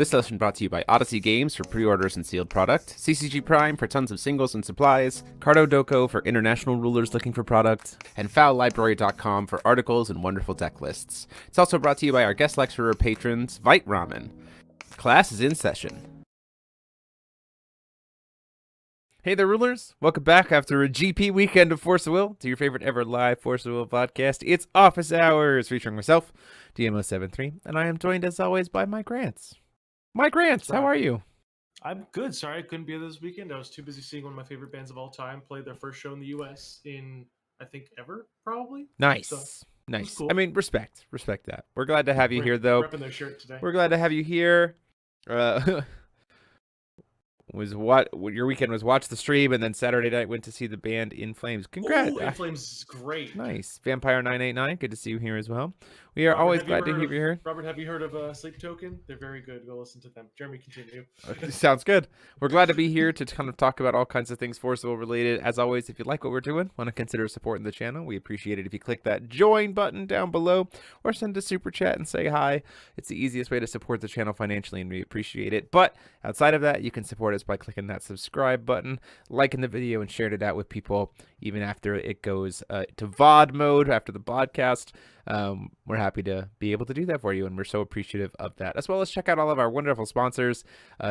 This session brought to you by Odyssey Games for pre-orders and sealed product, CCG Prime for tons of singles and supplies, Cardo Doko for international rulers looking for product, and fowlibrary.com for articles and wonderful deck lists. It's also brought to you by our guest lecturer patrons, Vite Ramen. Class is in session. Hey there, rulers. Welcome back after a GP weekend of Force of Will to your favorite ever live Force of Will podcast. It's Office Hours, featuring myself, DMO73, and I am joined as always by my Grants. My Grants, how are you? I'm good. Sorry I couldn't be there this weekend. I was too busy seeing one of my favorite bands of all time play their first show in the U.S. in, I think, ever, probably. Nice. So, nice. cool. I mean, respect that. We're glad to have you here, though. Repping their shirt today. We're glad to have you here. Your weekend was watch the stream, and then Saturday night went to see the band In Flames. Congrats! Ooh, In Flames is great. Nice. Vampire 989, good to see you here as well. We are always glad to have you here. Robert, have you heard of Sleep Token? They're very good. Go listen to them. Jeremy, continue. Sounds good. We're glad to be here to kind of talk about all kinds of things Force of Will related. As always, if you like what we're doing, want to consider supporting the channel, we appreciate it if you click that join button down below or send a super chat and say hi. It's the easiest way to support the channel financially, and we appreciate it. But outside of that, you can support us by clicking that subscribe button, liking the video, and sharing it out with people even after it goes to VOD mode after the podcast. We're happy to be able to do that for you, and we're so appreciative of that. As well as check out all of our wonderful sponsors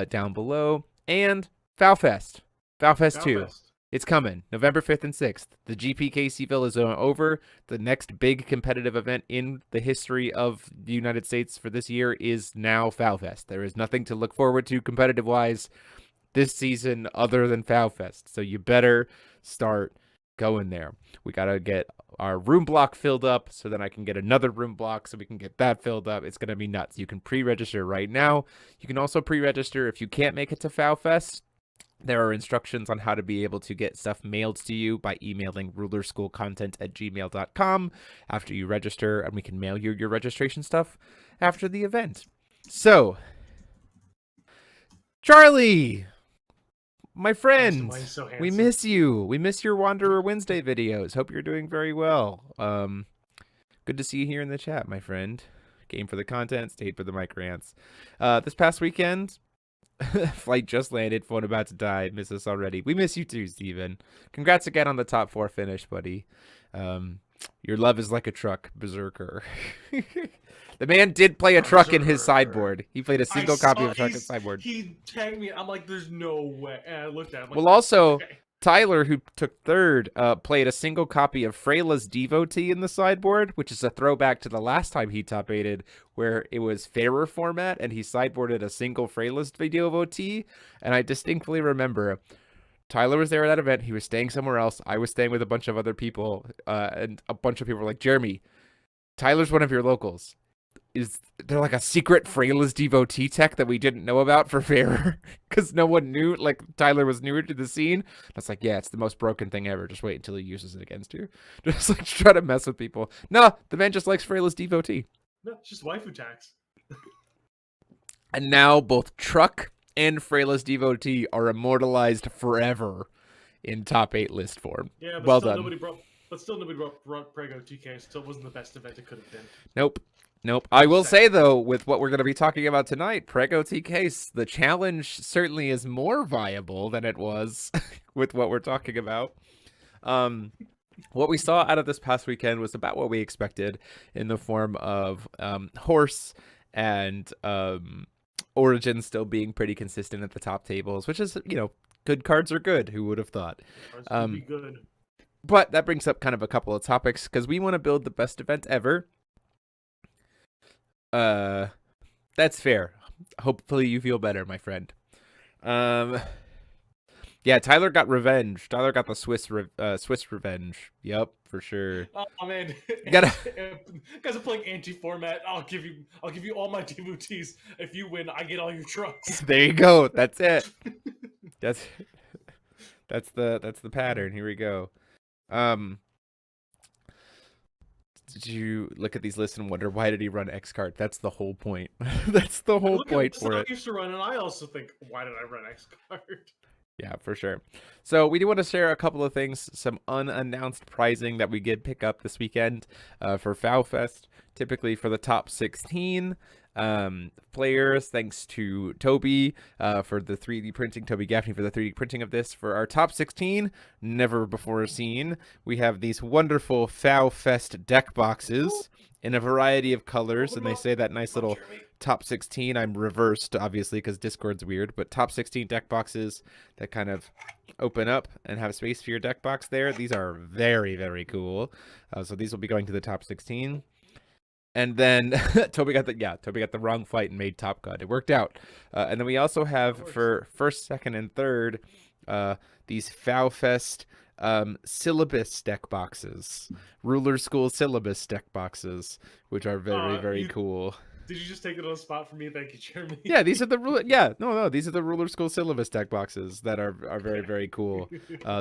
down below, and FoW Fest. FoW Fest 2. It's coming, November 5th and 6th. The GPKCville is over. The next big competitive event in the history of the United States for this year is now FoW Fest. There is nothing to look forward to competitive-wise this season other than FoW Fest. So you better start going there. We got to get our room block filled up so then I can get another room block so we can get that filled up. It's going to be nuts. You can pre-register right now. You can also pre-register if you can't make it to FoW Fest. There are instructions on how to be able to get stuff mailed to you by emailing rulerschoolcontent@gmail.com after you register, and we can mail you your registration stuff after the event. So, Charlie, my friend, we miss you. We miss your Wanderer Wednesday videos. Hope you're doing very well. Good to see you here in the chat, my friend. Game for the content, stayed for the mic rants. This past weekend, flight just landed, phone about to die, miss us already. We miss you too, Steven. Congrats again on the top 4 finish, buddy. Your love is like a truck, Berserker. The man did play a truck in his sideboard. He played a single copy of a truck in sideboard. He tagged me. I'm like, there's no way. And I looked at him. Like, well, also, okay. Tyler, who took third, played a single copy of Freyla's Devotee in the sideboard, which is a throwback to the last time he top 8'd, where it was fairer format, and he sideboarded a single Freyla's Devotee. And I distinctly remember Tyler was there at that event. He was staying somewhere else. I was staying with a bunch of other people, and a bunch of people were like, Jeremy, Tyler's one of your locals. Is there like a secret Freyla's Devotee tech that we didn't know about for Fairer? Because no one knew, like Tyler was newer to the scene. I was like, yeah, it's the most broken thing ever. Just wait until he uses it against you. Just like try to mess with people. No, the man just likes Freyla's Devotee. No, it's just waifu tax. And now both Truck and Freyla's Devotee are immortalized forever in top 8 list form. Yeah, but well still done. nobody brought Prego TK. Still wasn't the best event it could have been. Nope. I will say, though, with what we're going to be talking about tonight, Prego TK, the challenge certainly is more viable than it was with what we're talking about. What we saw out of this past weekend was about what we expected in the form of Horse and Origin still being pretty consistent at the top tables, which is, good cards are good. Who would have thought? Cards would be good. But that brings up kind of a couple of topics, because we want to build the best event ever. That's fair. Hopefully you feel better, my friend. Yeah, Tyler got revenge. Tyler got the Swiss revenge. Yep, for sure. Oh man, guys are playing anti-format. I'll give you all my devotees. If you win, I get all your trucks. There you go. That's it. That's the pattern. Here we go. Did you look at these lists and wonder why did he run X card? That's the whole point. That's the whole point for it. I used to run, and I also think, why did I run X card? Yeah, for sure. So we do want to share a couple of things, some unannounced pricing that we did pick up this weekend for FoW Fest. Typically for the top 16, players. Thanks to Toby for the 3D printing, Toby Gaffney for the 3D printing of this. For our top 16, never before seen, we have these wonderful FoW Fest deck boxes in a variety of colors, and they say that nice little top 16. I'm reversed, obviously, because Discord's weird, but top 16 deck boxes that kind of open up and have space for your deck box there. These are very, very cool. So these will be going to the top 16. And then Toby got the wrong fight and made Top Gun. It worked out. And then we also have for first, second, and third these FoW Fest syllabus deck boxes, ruler school syllabus deck boxes, which are very, very cool. Did you just take it on the spot for me? Thank you, Jeremy. Yeah, these are the these are the ruler school syllabus deck boxes that are very, very cool.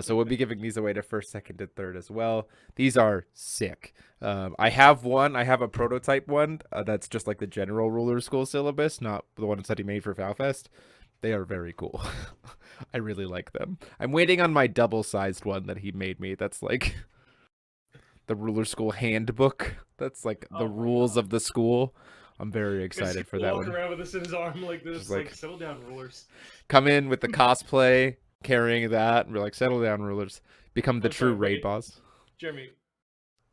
So we'll be giving these away to first, second, and third as well. These are sick. I have a prototype one that's just like the general ruler school syllabus, not the ones that he made for FoW Fest. They are very cool. I really like them. I'm waiting on my double-sized one that he made me. That's like the ruler school handbook. That's like the rules of the school. I'm very excited for that one. Walk around with this in his arm like this, like settle down, rulers. Come in with the cosplay, carrying that, and we're like, settle down, rulers. Become the true raid boss. Jeremy,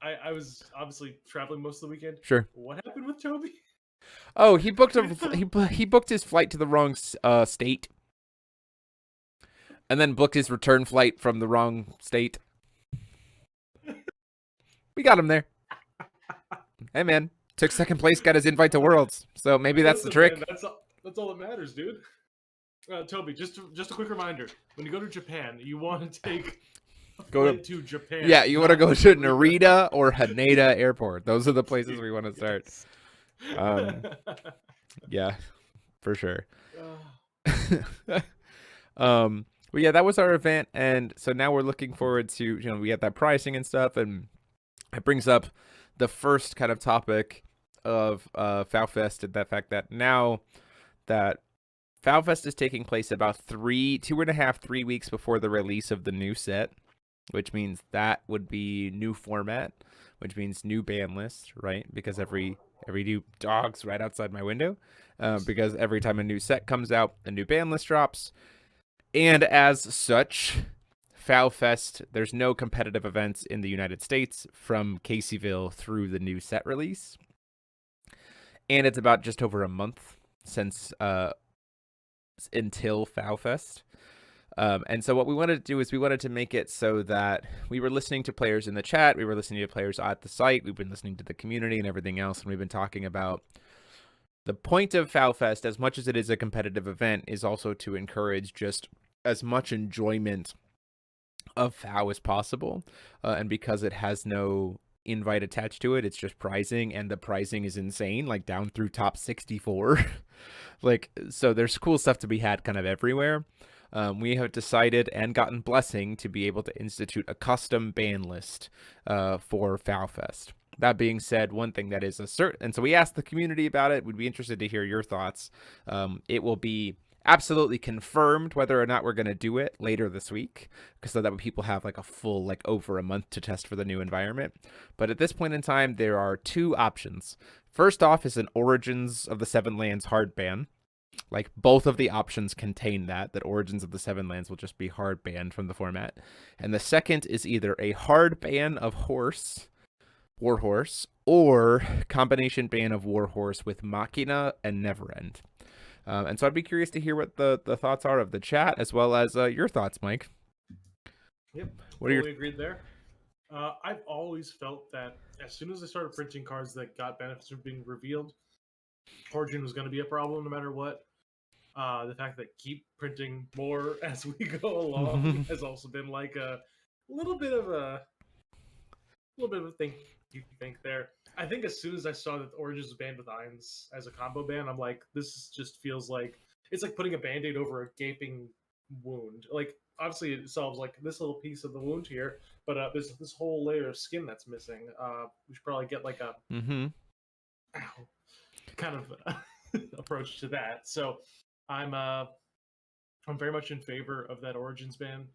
I was obviously traveling most of the weekend. Sure. What happened with Toby? Oh, he booked he booked his flight to the wrong state, and then booked his return flight from the wrong state. We got him there. Hey, man. Took second place, got his invite to Worlds. So maybe that's the trick. Man, that's all that matters, dude. Toby, just a quick reminder. When you go to Japan, you want to take a flight to Japan. Yeah, you want to go to Narita or Haneda Airport. Those are the places we want to start. Yeah, for sure. But yeah, that was our event. And so now we're looking forward to, we got that pricing and stuff. And it brings up the first kind of topic of FoW Fest, and that fact that now that FoW Fest is taking place about 2.5-3 weeks before the release of the new set, which means that would be new format, which means new ban list, right? Because every new dog's right outside my window, because every time a new set comes out, a new ban list drops, and as such, FoW Fest, there's no competitive events in the United States from Caseyville through the new set release. And it's about just over a month since until FoW Fest. And so what we wanted to do is we wanted to make it so that we were listening to players in the chat, we were listening to players at the site, we've been listening to the community and everything else, and we've been talking about the point of FoW Fest, as much as it is a competitive event, is also to encourage just as much enjoyment of FoW as possible, and because it has no invite attached to it, it's just pricing, and the pricing is insane, like down through top 64. Like, so there's cool stuff to be had kind of everywhere. We have decided and gotten blessing to be able to institute a custom ban list for FoW Fest. That being said, one thing that is a certain, and so we asked the community about it. We'd be interested to hear your thoughts. It will be absolutely confirmed whether or not we're going to do it later this week, because so that way people have like a full, like over a month to test for the new environment. But at this point in time, there are two options. First off is an Origins of the Seven Lands hard ban. Like, both of the options contain that Origins of the Seven Lands will just be hard banned from the format. And the second is either a hard ban of Warhorse, or combination ban of Warhorse with Machina and Neverend. And so I'd be curious to hear what the thoughts are of the chat, as well as your thoughts, Mike. Yep. What are your... agreed there. I've always felt that as soon as I started printing cards that got benefits from being revealed, Origin was going to be a problem no matter what. The fact that keep printing more as we go along has also been like a little bit of a thing you think there. I think as soon as I saw that Origins was banned with Irons as a combo ban, I'm like, this just feels like it's like putting a band-aid over a gaping wound. Like, obviously it solves like this little piece of the wound here, but there's this whole layer of skin that's missing. We should probably get like a kind of approach to that. So I'm very much in favor of that Origins ban.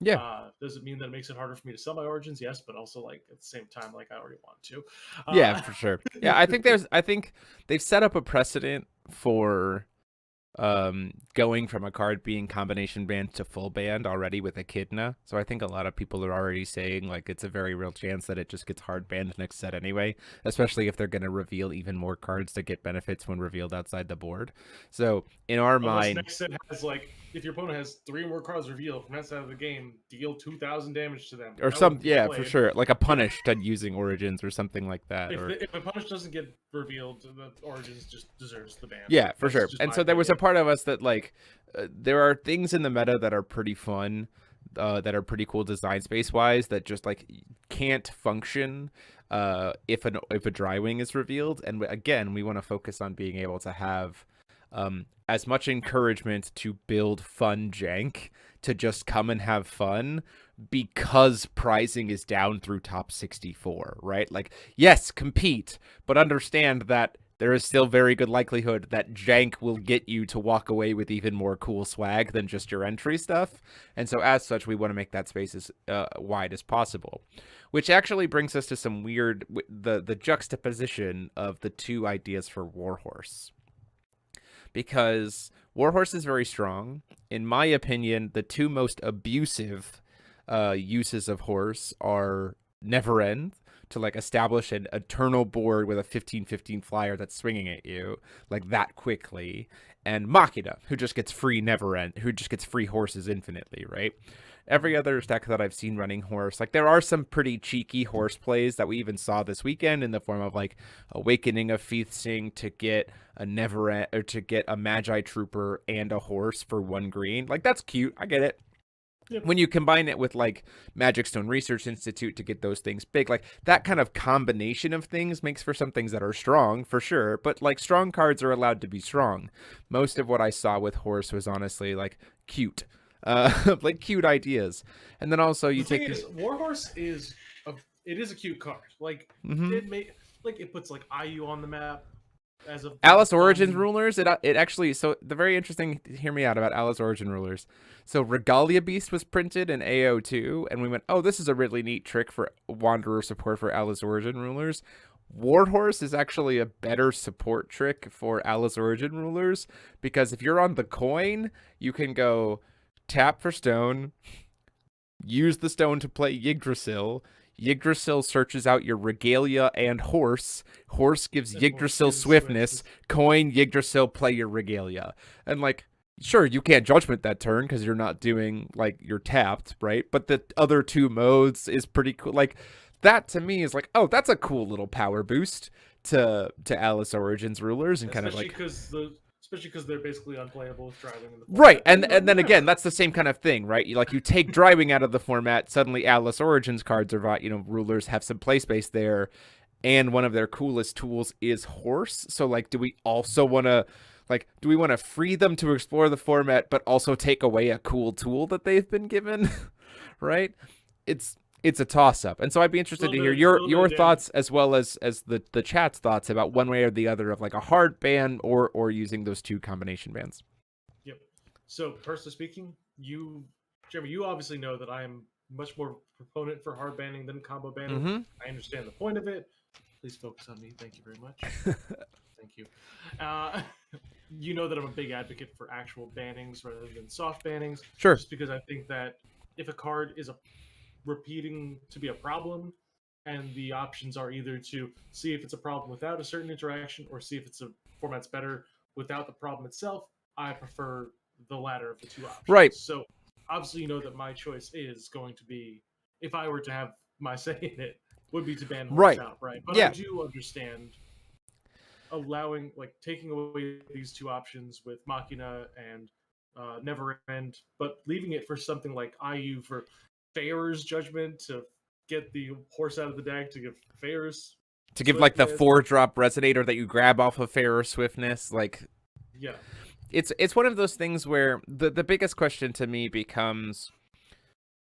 Yeah. Does it mean that it makes it harder for me to sell my Origins? Yes, but also like at the same time, like I already want to. Yeah, for sure. Yeah, I think they've set up a precedent for going from a card being combination banned to full banned already with Echidna. So I think a lot of people are already saying like it's a very real chance that it just gets hard banned next set anyway, especially if they're going to reveal even more cards to get benefits when revealed outside the board. So in our Unless mind, next set has like, if your opponent has 3 more cards revealed from that side of the game, deal 2,000 damage to them. or That some, would be yeah, for played. sure, like a Yeah. punish to using Origins or something like that. Or If a punish doesn't get revealed, the Origins just deserves the ban. yeah, for That's sure. just And my so there was a opinion. part of us that like there are things in the meta that are pretty fun, that are pretty cool design space wise that just like can't function if a dry wing is revealed. And again, we want to focus on being able to have as much encouragement to build fun jank to just come and have fun because prizing is down through top 64, right? Like, yes, compete, but understand that there is still very good likelihood that jank will get you to walk away with even more cool swag than just your entry stuff. And so as such, we want to make that space as wide as possible, which actually brings us to some weird, the juxtaposition of the two ideas for Warhorse. Because Warhorse is very strong. In my opinion, the two most abusive uses of horse are Never End, to like establish an eternal board with a 15/15 flyer that's swinging at you like that quickly, and Machina, who just gets free Never End, who just gets free horses infinitely, right? Every other deck that I've seen running horse, like there are some pretty cheeky horse plays that we even saw this weekend in the form of like Awakening of Feasting to get a Never End, or to get a Magi Trooper and a horse for 1 green. Like that's cute, I get it. Yep. When you combine it with like Magic Stone Research Institute to get those things big, like that kind of combination of things makes for some things that are strong for sure, but like strong cards are allowed to be strong. Most of what I saw with horse was honestly like cute, like cute ideas. And then also you The take thing is, Warhorse is it is a cute card. Like it puts like IU on the map as a Alice Origins fun... Rulers, it actually, so the very interesting, hear me out about Alice Origin Rulers. So Regalia Beast was printed in AO2, and we went, oh, this is a really neat trick for Wanderer support for Alice Origin Rulers. Warhorse is actually a better support trick for Alice Origin Rulers, because if you're on the coin, you can go tap for stone, use the stone to play Yggdrasil. Yggdrasil searches out your Regalia and Horse. Horse gives Yggdrasil swiftness. Coin, Yggdrasil, play your Regalia. And like, sure, you can't judgment that turn because you're not doing, like, you're tapped, right? But the other two modes is pretty cool. Like, that to me is like, oh, that's a cool little power boost to Alice Origins Rulers, and kind of like, especially because they're basically unplayable with driving in the format. right. And then again, that's the same kind of thing, right? You take driving out of the format, suddenly Alice Origins cards are, Rulers have some play space there, and one of their coolest tools is Horse. So like, do we also want to, like, do we want to free them to explore the format, but also take away a cool tool that they've been given? Right? It's a toss-up. And so I'd be interested to hear your thoughts, as well as the chat's thoughts about one way or the other of like a hard ban or using those two combination bans. Yep. So personally speaking, Jeremy, you obviously know that I am much more proponent for hard banning than combo banning. Mm-hmm. I understand the point of it. Please focus on me. Thank you very much. Thank you. You know that I'm a big advocate for actual bannings rather than soft bannings. Sure. Just because I think that if a card is repeating to be a problem, and the options are either to see if it's a problem without a certain interaction or see if it's a format's better without the problem itself, I prefer the latter of the two options. Right. So obviously you know that my choice is going to be, if I were to have my say in it, would be to ban horse outright. But yeah. I do understand taking away these two options with Machina and Never End, but leaving it for something like IU for Fair's Judgment to get the horse out of the deck, to give Fair's like the 4-drop Resonator that you grab off of Fair's Swiftness. Like, yeah, it's one of those things where the biggest question to me becomes,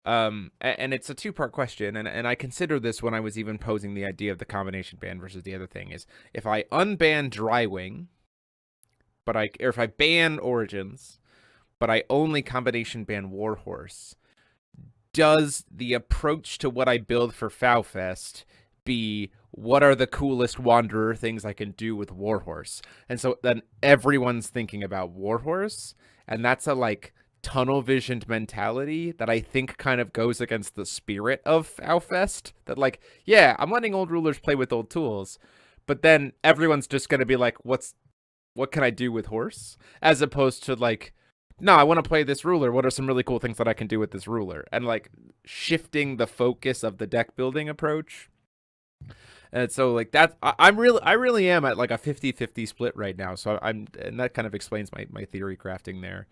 and it's a 2-part question, and I consider this when I was even posing the idea of the combination ban versus the other thing, is if I unban Drywing, or if I ban Origins, but I only combination ban Warhorse, does the approach to what I build for FoW Fest be what are the coolest Wanderer things I can do with Warhorse? And so then everyone's thinking about Warhorse, and that's a like tunnel visioned mentality that I think kind of goes against the spirit of FoW Fest. That like, yeah, I'm letting old rulers play with old tools, but then everyone's just gonna be like, what can I do with horse? As opposed to like, no, I want to play this ruler. What are some really cool things that I can do with this ruler? And like shifting the focus of the deck building approach. And so like that, I really am at like a 50-50 split right now. So and that kind of explains my theory crafting there.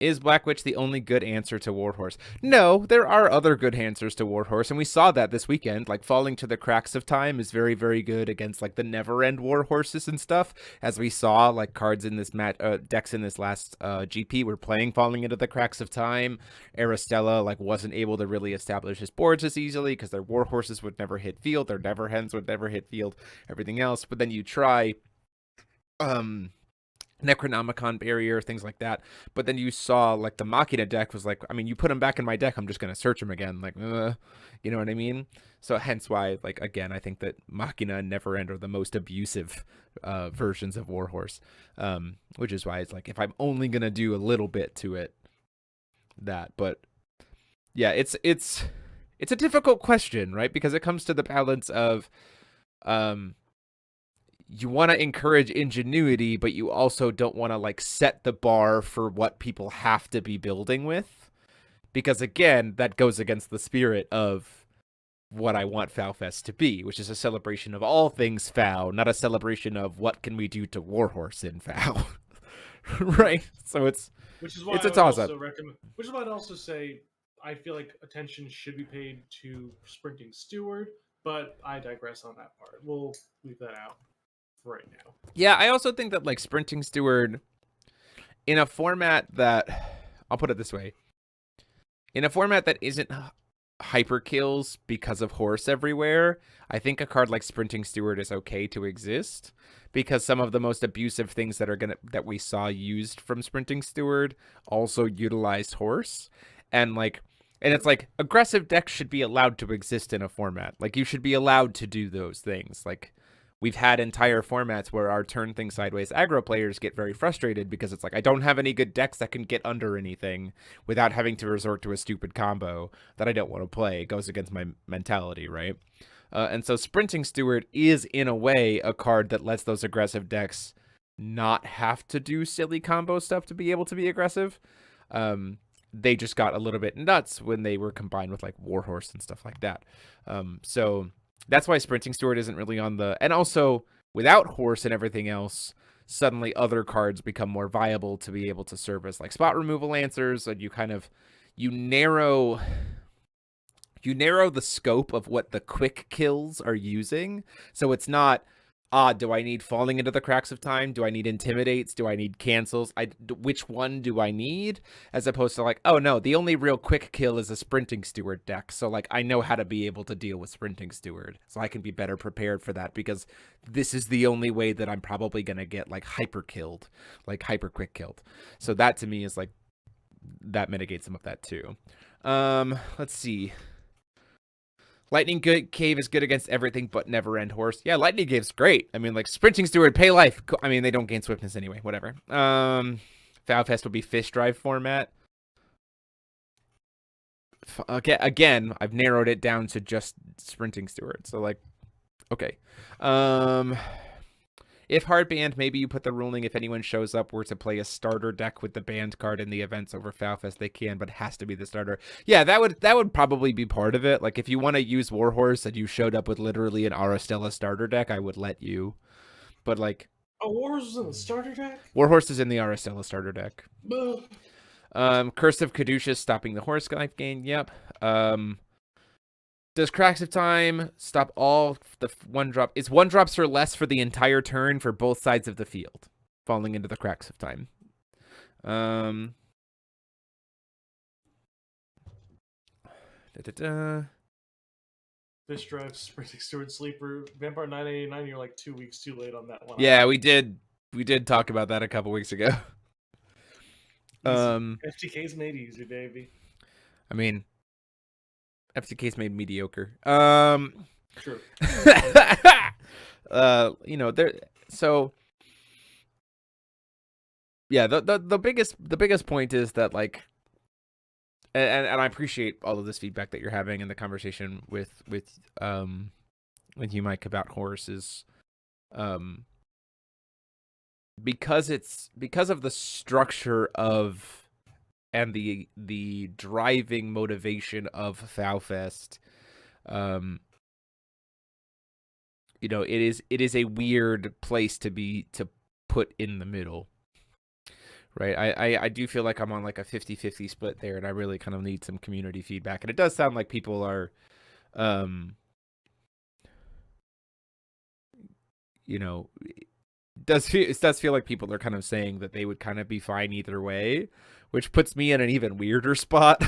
Is Blackwich the only good answer to Warhorse? No, there are other good answers to Warhorse, and we saw that this weekend. Like, Falling to the Cracks of Time is very, very good against, like, the never-end Warhorses and stuff. As we saw, like, cards in this decks in this last GP were playing Falling into the Cracks of Time. Aristella, like, wasn't able to really establish his boards as easily because their Warhorses would never hit field, their Neverhens would never hit field, everything else. But then you try... Necronomicon barrier, things like that. But then you saw like the Machina deck was like, I mean, you put him back in my deck, I'm just going to search him again. Like, you know what I mean? So hence why, like, again, I think that Machina and Neverend are the most abusive versions of Warhorse. Which is why it's like, if I'm only going to do a little bit to it, that. But yeah, it's a difficult question, right? Because it comes to the balance of, you want to encourage ingenuity, but you also don't want to like set the bar for what people have to be building with. Because again, that goes against the spirit of what I want FoW Fest to be, which is a celebration of all things FoW, not a celebration of what can we do to Warhorse in FoW. Right? So it's why a toss-up. Which is why I'd also say I feel like attention should be paid to Sprinting Steward, but I digress on that part. We'll leave that out right now. Yeah, I also think that like Sprinting Steward in a format that, I'll put it this way, in a format that isn't hyper kills because of horse everywhere, I think a card like Sprinting Steward is okay to exist, because some of the most abusive things that we saw used from Sprinting Steward also utilized horse. And it's like aggressive decks should be allowed to exist in a format. Like, you should be allowed to do those things. Like, we've had entire formats where our turn things sideways aggro players get very frustrated because it's like, I don't have any good decks that can get under anything without having to resort to a stupid combo that I don't want to play. It goes against my mentality, right? And so Sprinting Steward is, in a way, a card that lets those aggressive decks not have to do silly combo stuff to be able to be aggressive. They just got a little bit nuts when they were combined with like Warhorse and stuff like that. So that's why Sprinting Steward isn't really on the... And also, without Horse and everything else, suddenly other cards become more viable to be able to serve as like spot removal answers, and you narrow the scope of what the quick kills are using. So it's not, do I need Falling into the Cracks of Time? Do I need Intimidates? Do I need Cancels? Which one do I need? As opposed to like, oh no, the only real quick kill is a Sprinting Steward deck. So like, I know how to be able to deal with Sprinting Steward. So I can be better prepared for that, because this is the only way that I'm probably going to get like hyper killed, like hyper quick killed. So that to me is like, that mitigates some of that too. Let's see. Lightning Cave is good against everything but Never End Horse. Yeah, Lightning Cave's great. I mean, like, Sprinting Steward, pay life. I mean, they don't gain swiftness anyway. Whatever. FoW Fest will be Fish Drive format. Okay, again, I've narrowed it down to just Sprinting Steward. So, like, okay. If hard banned, maybe you put the ruling if anyone shows up were to play a starter deck with the banned card in the events over FoW Fest, they can, but it has to be the starter. Yeah, that would probably be part of it. Like, if you want to use Warhorse and you showed up with literally an Aristella starter deck, I would let you. But like, oh, Warhorse is in the starter deck? Warhorse is in the Aristella starter deck. Curse of Caduceus stopping the horse life gain. Yep. Does Cracks of Time stop all the one drop? It's one drops or less for the entire turn for both sides of the field, falling into the Cracks of Time. Fish Drive, Sprinting Steward, Sleeper, Vampire 989. You're like 2 weeks too late on that one. Yeah, we did talk about that a couple weeks ago. FTK's made easy, baby. I mean, FTK's made mediocre. True. There. So yeah, the biggest point is that like, and I appreciate all of this feedback that you're having in the conversation with you, Mike, about horses, because of the structure of and the driving motivation of FoW Fest. It is a weird place to put in the middle. Right. I do feel like I'm on like a 50-50 split there, and I really kind of need some community feedback. And it does sound like people are it does feel like people are kind of saying that they would kind of be fine either way, which puts me in an even weirder spot,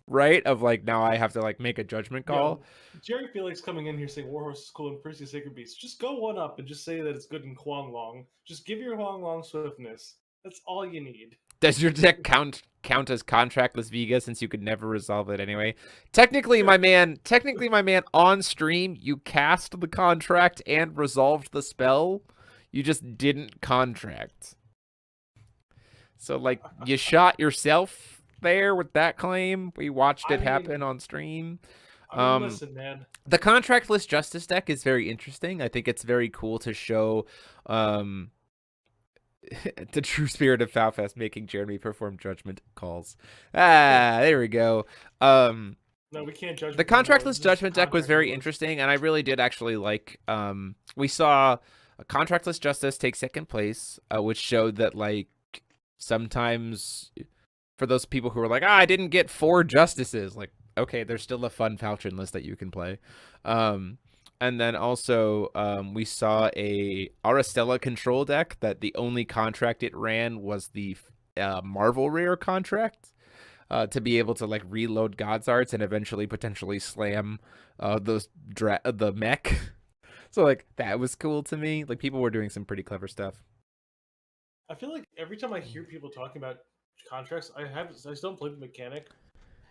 right? Of like, now I have to like make a judgment call. Jerry Felix coming in here saying Warhorse is cool and Percy Sacred Beast. Just go one up and just say that it's good in Huang Long. Just give your Huang Long swiftness. That's all you need. Does your deck count as contractless Vega, since you could never resolve it anyway? Technically, my man, on stream, you cast the contract and resolved the spell. You just didn't contract. So, like, you shot yourself there with that claim. We watched it happen on stream. Listen, man. The contractless Justice deck is very interesting. I think it's very cool to show the true spirit of FoW Fest, making Jeremy perform judgment calls. There we go. No, we can't judge. The contractless judgment deck was very interesting, and I really did actually like. We saw a contractless Justice take second place, which showed that like sometimes for those people who were like, I didn't get 4 Justices, like, okay, there's still a fun Falchion list that you can play. And then also we saw a Aristella control deck that the only contract it ran was the Marvel Rare contract, to be able to like reload God's Arts and eventually potentially slam the mech. So like that was cool to me. Like people were doing some pretty clever stuff. I feel like every time I hear people talking about contracts, I still don't play the mechanic,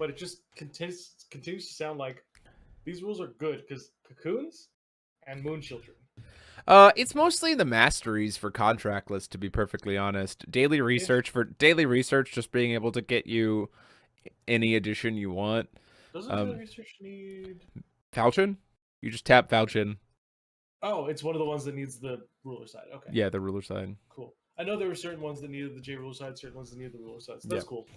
but it just continues to sound like these rules are good because Cocoons and Moon Children. It's mostly the masteries for contractless, to be perfectly honest. Daily research, just being able to get you any edition you want. Doesn't daily research need Falchion? You just tap Falchion. Oh, it's one of the ones that needs the ruler side. Okay. Yeah, the ruler side. Cool. I know there were certain ones that needed the J ruler side, certain ones that needed the ruler side. So that's cool.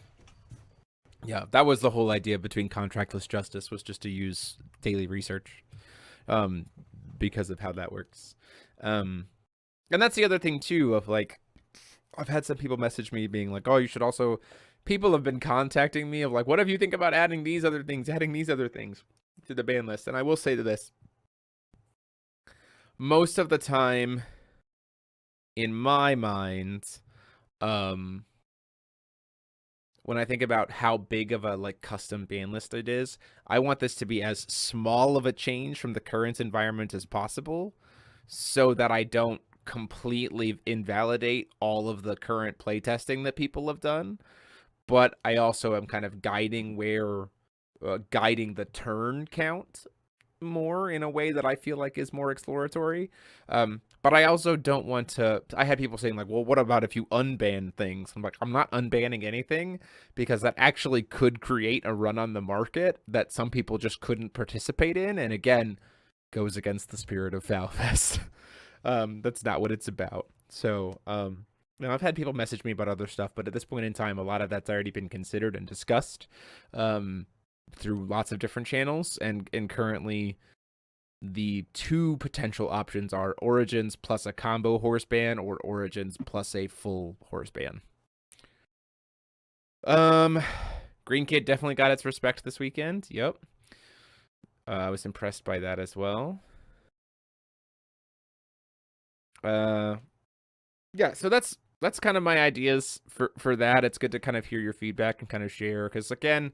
Yeah, that was the whole idea between contractless Justice, was just to use daily research, because of how that works. And that's the other thing too, of like, I've had some people message me being like, oh, you should also, people have been contacting me of like, what if you think about adding these other things to the ban list? And I will say to this, most of the time, in my mind, when I think about how big of a like custom ban list it is, I want this to be as small of a change from the current environment as possible, so that I don't completely invalidate all of the current playtesting that people have done. But I also am kind of guiding the turn count more in a way that I feel like is more exploratory. But I also don't want to, I had people saying like, well, what about if you unban things? I'm like, I'm not unbanning anything, because that actually could create a run on the market that some people just couldn't participate in. And again, goes against the spirit of FoW Fest. That's not what it's about. So, I've had people message me about other stuff, but at this point in time, a lot of that's already been considered and discussed, through lots of different channels, and currently the 2 potential options are Origins plus a combo horse ban, or Origins plus a full horse ban. Green Kid definitely got its respect this weekend. Yep. I was impressed by that as well. Yeah, so that's kind of my ideas for that. It's good to kind of hear your feedback and kind of share, because again,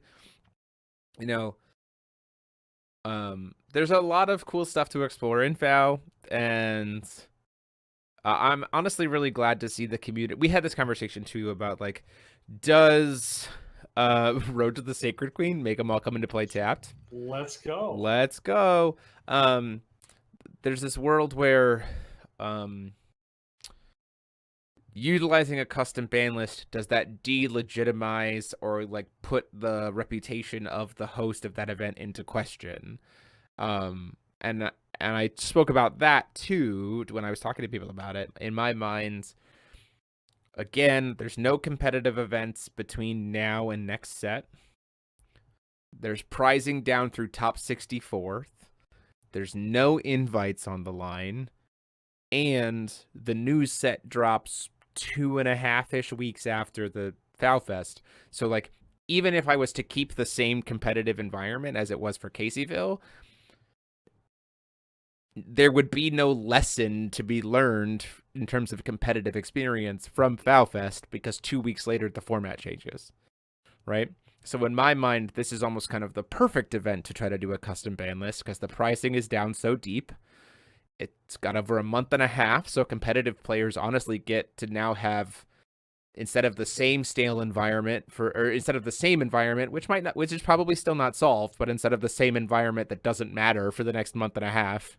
there's a lot of cool stuff to explore in FoW, and I'm honestly really glad to see the community. We had this conversation too about like Does Road to the Sacred Queen make them all come into play tapped? Let's go. Let's go. There's this world where utilizing a custom ban list, does that delegitimize or like put the reputation of the host of that event into question? And I spoke about that too when I was talking to people about it. In my mind, again, there's no competitive events between now and next set. There's prizing down through top 64th. There's no invites on the line. And the new set drops 2.5-ish weeks after the FoW Fest. So, like, even if I was to keep the same competitive environment as it was for Caseyville, there would be no lesson to be learned in terms of competitive experience from FoW Fest because 2 weeks later the format changes, right? So in my mind, this is almost kind of the perfect event to try to do a custom ban list because the pricing is down so deep. It's got over a month and a half, so competitive players honestly get to now have, instead of the same stale environment instead of the same environment, which is probably still not solved, but instead of the same environment that doesn't matter for the next month and a half,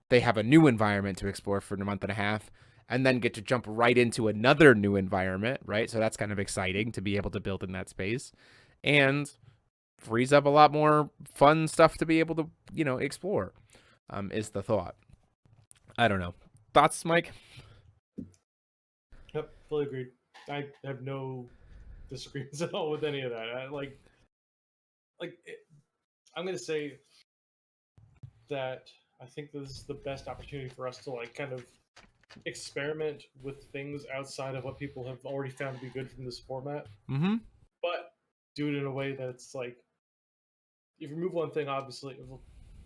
they have a new environment to explore for a month and a half, and then get to jump right into another new environment, right? So that's kind of exciting to be able to build in that space, and frees up a lot more fun stuff to be able to, explore, is the thought. I don't know. Thoughts, Mike? Yep, fully agreed. I have no disagreements at all with any of that. I'm going to say that I think this is the best opportunity for us to kind of experiment with things outside of what people have already found to be good from this format. Mm-hmm. But do it in a way that's like, if you remove one thing, obviously,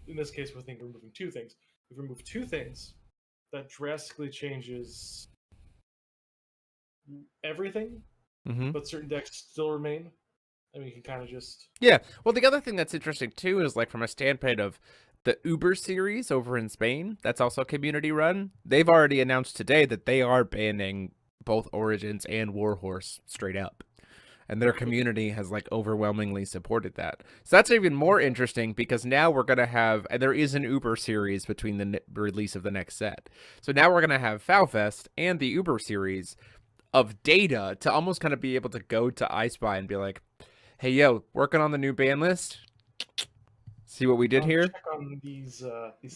in this case, we're thinking removing two things. If you remove two things, that drastically changes everything, but certain decks still remain. And we can kind of just... Yeah. Well, the other thing that's interesting, too, is like from a standpoint of the Uber series over in Spain, that's also community run. They've already announced today that they are banning both Origins and Warhorse straight up. And their community has like overwhelmingly supported that. So that's even more interesting because now we're going to have, and there is an Uber series between the release of the next set. So now we're going to have FoW Fest and the Uber series of data to almost kind of be able to go to iSpy and be like, hey, yo, working on the new ban list. See what we did here? Check on these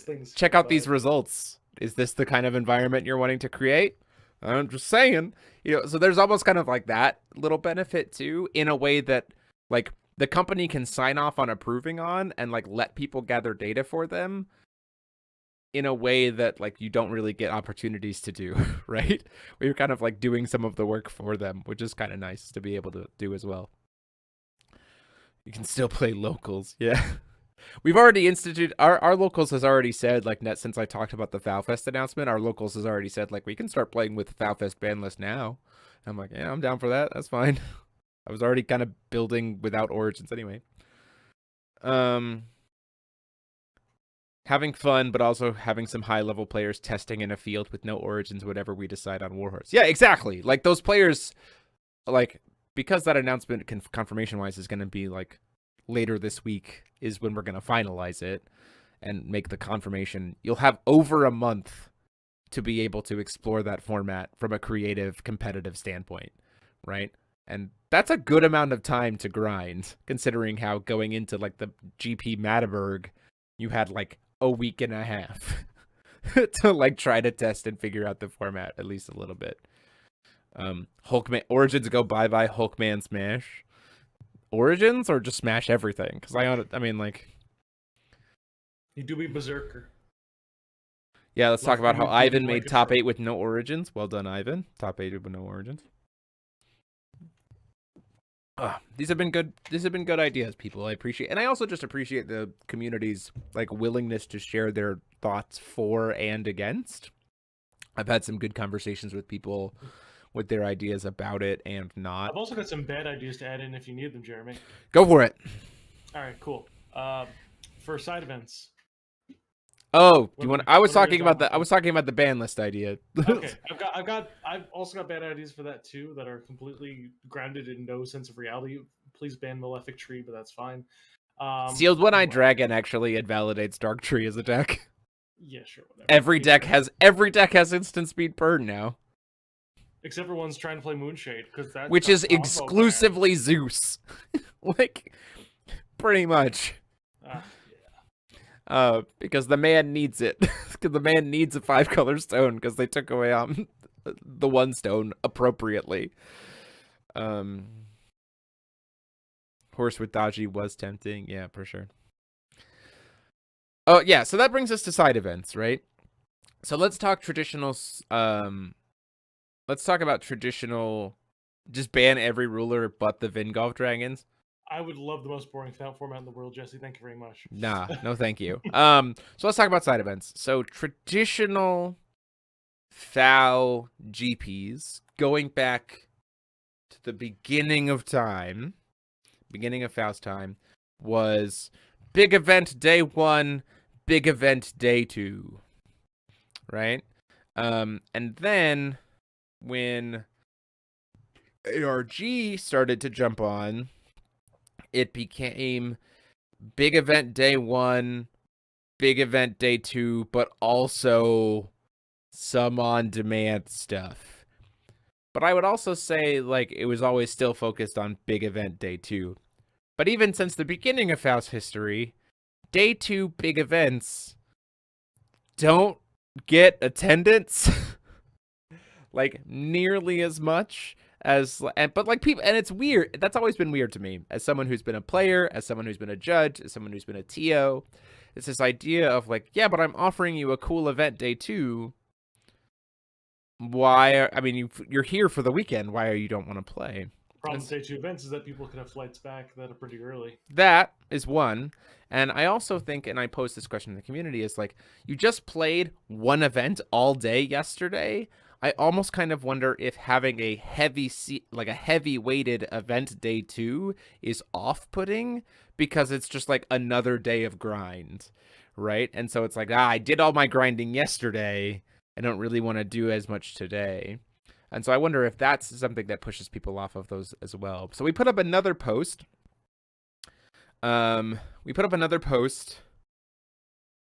things. Check out these results. Is this the kind of environment you're wanting to create? I'm just saying, so there's almost kind of like that little benefit too, in a way that like the company can sign off on approving on and like let people gather data for them in a way that like you don't really get opportunities to do, right? We're kind of like doing some of the work for them, which is kind of nice to be able to do as well. You can still play locals. Yeah. We've already instituted, our locals has already said, like, since I talked about the FoW Fest announcement, our locals has already said, like, we can start playing with the FoW Fest ban list now. And I'm like, yeah, I'm down for that. That's fine. I was already kind of building without Origins anyway. Having fun, but also having some high-level players testing in a field with no Origins, whatever we decide on Warhorse. Yeah, exactly. Like, those players, like, because that announcement confirmation-wise is going to be, like, later this week is when we're going to finalize it and make the confirmation. You'll have over a month to be able to explore that format from a creative, competitive standpoint, right? And that's a good amount of time to grind, considering how going into like the GP Magdeburg, you had like a week and a half to like try to test and figure out the format at least a little bit. Hulkman Origins go bye-bye, Hulkman smash. Origins or just smash everything? Because I mean, like, you do be berserker. Yeah, let's talk about how Ivan made top 8 with no Origins. Well done, Ivan. Top 8 with no Origins. These have been good. These have been good ideas, people. I appreciate, and I also just appreciate the community's like willingness to share their thoughts for and against. I've had some good conversations with people with their ideas about it and not. I've also got some bad ideas to add in if you need them, Jeremy. Go for it. All right, cool. For side events, Oh, do What you are want? we- I was what are we talking about talking I was talking about the ban list idea. Okay, I've also got bad ideas for that too that are completely grounded in no sense of reality. Please ban Malefic Tree, but that's fine. Sealed One-Eyed Well, Dragon actually invalidates Dark Tree as a deck. yeah, sure, whatever. Every deck Fair. has instant speed burn now, Except for one's trying to play Moonshade because that's which got is combo ban. exclusively Zeus. Like, pretty much. Yeah. Because the man needs it. Because the man needs a 5-color stone because they took away the 1 stone appropriately. Horse with Dodgy was tempting, yeah, for sure. Oh yeah, so that brings us to side events, right? So let's talk traditional. Let's talk about traditional. Just ban every ruler but the Vingolf dragons. I would love the most boring format in the world, Jesse. Thank you very much. Nah, no thank you. So let's talk about side events. So traditional FoW GPs going back to the beginning of time, beginning of FoW's time, was big event day 1, big event day 2, right? And then when ARG started to jump on, it became big event day 1, big event day 2, but also some on-demand stuff. But I would also say, like, it was always still focused on big event day 2. But even since the beginning of FoW's history, day 2 big events don't get attendance like nearly as much as, but like people, and it's weird. That's always been weird to me as someone who's been a player, as someone who's been a judge, as someone who's been a TO. It's this idea of like, yeah, but I'm offering you a cool event day 2. Why? I mean, you're here for the weekend. Why are you don't want to play? Problem with day 2 events is that people can have flights back that are pretty early. That is one. And I also think, and I posed this question in the community, is like, you just played one event all day yesterday. I almost kind of wonder if having a heavy weighted event day 2 is off-putting because it's just like another day of grind, right? And so it's like, I did all my grinding yesterday. I don't really want to do as much today. And so I wonder if that's something that pushes people off of those as well. So we put up another post.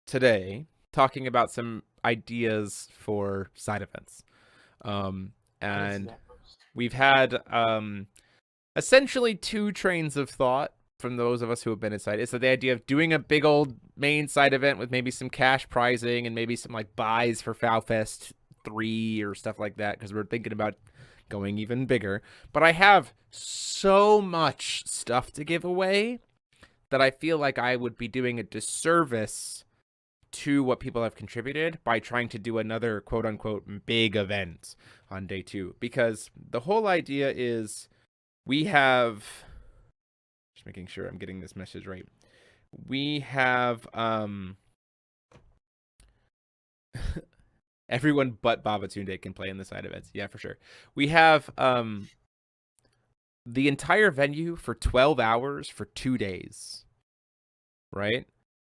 Today talking about some ideas for side events. And we've had essentially 2 trains of thought from those of us who have been inside. It's the idea of doing a big old main side event with maybe some cash prizing and maybe some like buys for FoW Fest 3 or stuff like that, because we're thinking about going even bigger. But I have so much stuff to give away that I feel like I would be doing a disservice to what people have contributed by trying to do another quote unquote big event on day 2, because the whole idea is we have, just making sure I'm getting this message right. We have everyone but Babatunde can play in the side events. Yeah, for sure. We have the entire venue for 12 hours for 2 days, right?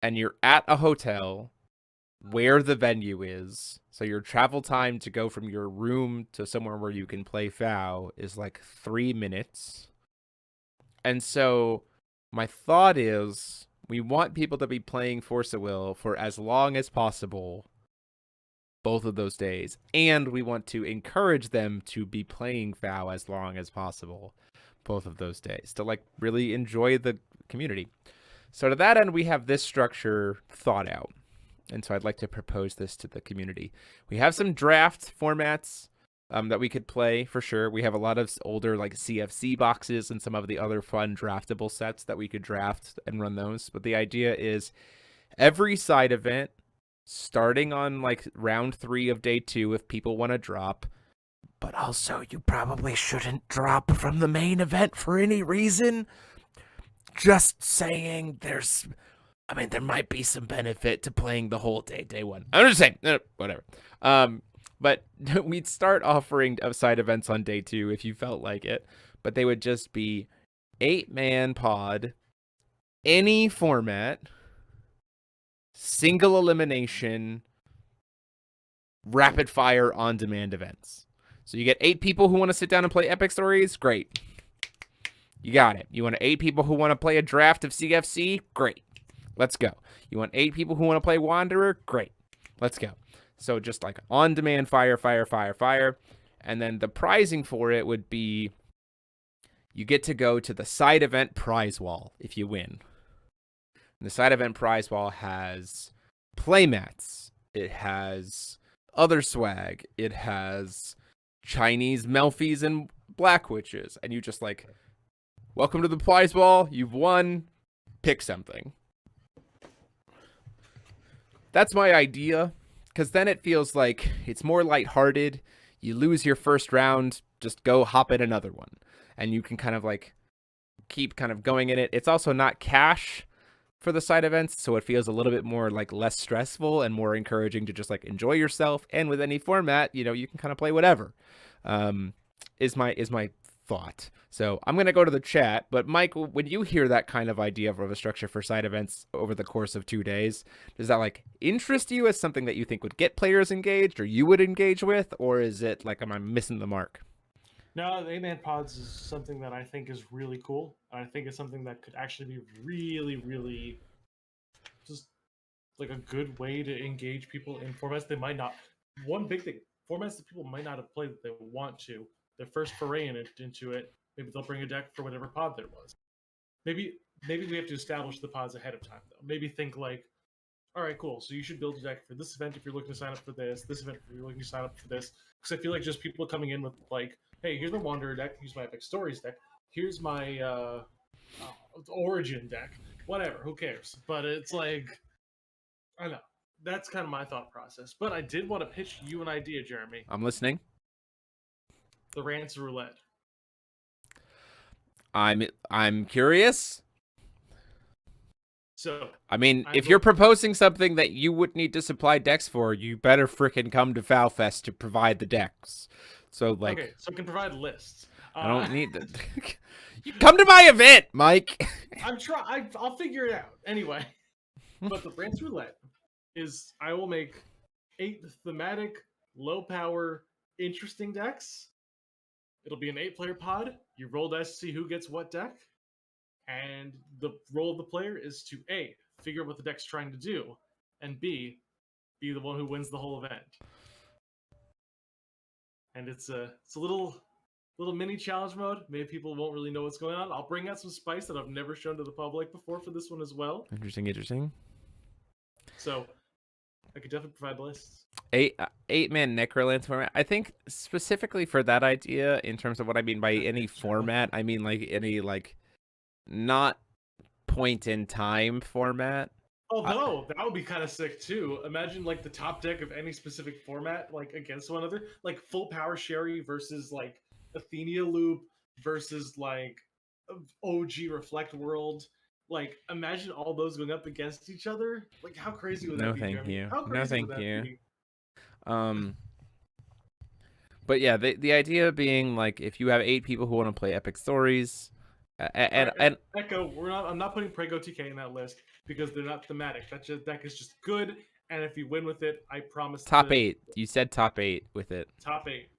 And you're at a hotel where the venue is. So your travel time to go from your room to somewhere where you can play FoW is like 3 minutes. And so my thought is we want people to be playing Force of Will for as long as possible both of those days. And we want to encourage them to be playing FoW as long as possible both of those days to like really enjoy the community. So to that end, we have this structure thought out. And so I'd like to propose this to the community. We have some draft formats that we could play for sure. We have a lot of older like CFC boxes and some of the other fun draftable sets that we could draft and run those. But the idea is every side event, starting on like round 3 of day 2 if people want to drop. But also you probably shouldn't drop from the main event for any reason. Just saying there might be some benefit to playing the whole day 1. I'm just saying, whatever. But we'd start offering side events on day 2 if you felt like it. But they would just be 8-man pod, any format, single elimination, rapid fire on demand events. So you get 8 people who want to sit down and play epic stories. Great. You got it. You want 8 people who want to play a draft of CFC? Great. Let's go. You want 8 people who want to play Wanderer? Great. Let's go. So just like on demand fire, fire, fire, fire. And then the prizing for it would be you get to go to the side event prize wall if you win. And the side event prize wall has playmats. It has other swag. It has Chinese Melfies and Blackwitches. And you just like, welcome to the prize wall. You've won. Pick something. That's my idea, because then it feels like it's more lighthearted. You lose your first round, just go hop in another one. And you can kind of like keep kind of going in it. It's also not cash for the side events, so it feels a little bit more like less stressful and more encouraging to just like enjoy yourself. And with any format, you know, you can kind of play whatever. Is my thought. So I'm gonna go to the chat. But Mike, when you hear that kind of idea of a structure for side events over the course of 2 days, does that like interest you as something that you think would get players engaged or you would engage with, or is it like am I missing the mark? No, the 8-man pods is something that I think is really cool. I think it's something that could actually be really, really just like a good way to engage people in formats they might not. One big thing, formats that people might not have played that they want to. Their first foray into it, maybe they'll bring a deck for whatever pod there was. Maybe we have to establish the pods ahead of time though. Maybe think like, all right, cool. So you should build a deck for this event if you're looking to sign up for this. This event if you're looking to sign up for this. Because I feel like just people coming in with like, hey, here's my Wanderer deck. Here's my Epic Stories deck. Here's my Origin deck. Whatever. Who cares? But it's like, I don't know. That's kind of my thought process. But I did want to pitch you an idea, Jeremy. I'm listening. The Rants Roulette. I'm curious. So, I mean, if you're proposing something that you would need to supply decks for, you better frickin' come to FoW Fest to provide the decks. So, like, okay, so I can provide lists. I don't need the. You come to my event, Mike. I'll figure it out anyway. But the Rants Roulette is I will make 8 thematic, low power, interesting decks. It'll be an 8-player pod. You roll dice to see who gets what deck. And the role of the player is to A, figure out what the deck's trying to do, and B, be the one who wins the whole event. And it's a little mini challenge mode. Maybe people won't really know what's going on. I'll bring out some spice that I've never shown to the public before for this one as well. Interesting. So I could definitely provide lists. 8-man Necrolance format. I think specifically for that idea, in terms of what I mean by any format, I mean like any like not point in time format. Although that would be kind of sick too. Imagine like the top deck of any specific format, like against one another, like full power Sherry versus like Athenia Loop versus like OG Reflect World. Like imagine all those going up against each other. Like how crazy would that be? No, thank you. How crazy No, thank would that you. be? But yeah, the idea being like if you have 8 people who want to play epic stories, and Echo, I'm not putting Prego TK in that list because they're not thematic. That deck is just good, and if you win with it, I promise. Top 8. You said top 8 with it. Top 8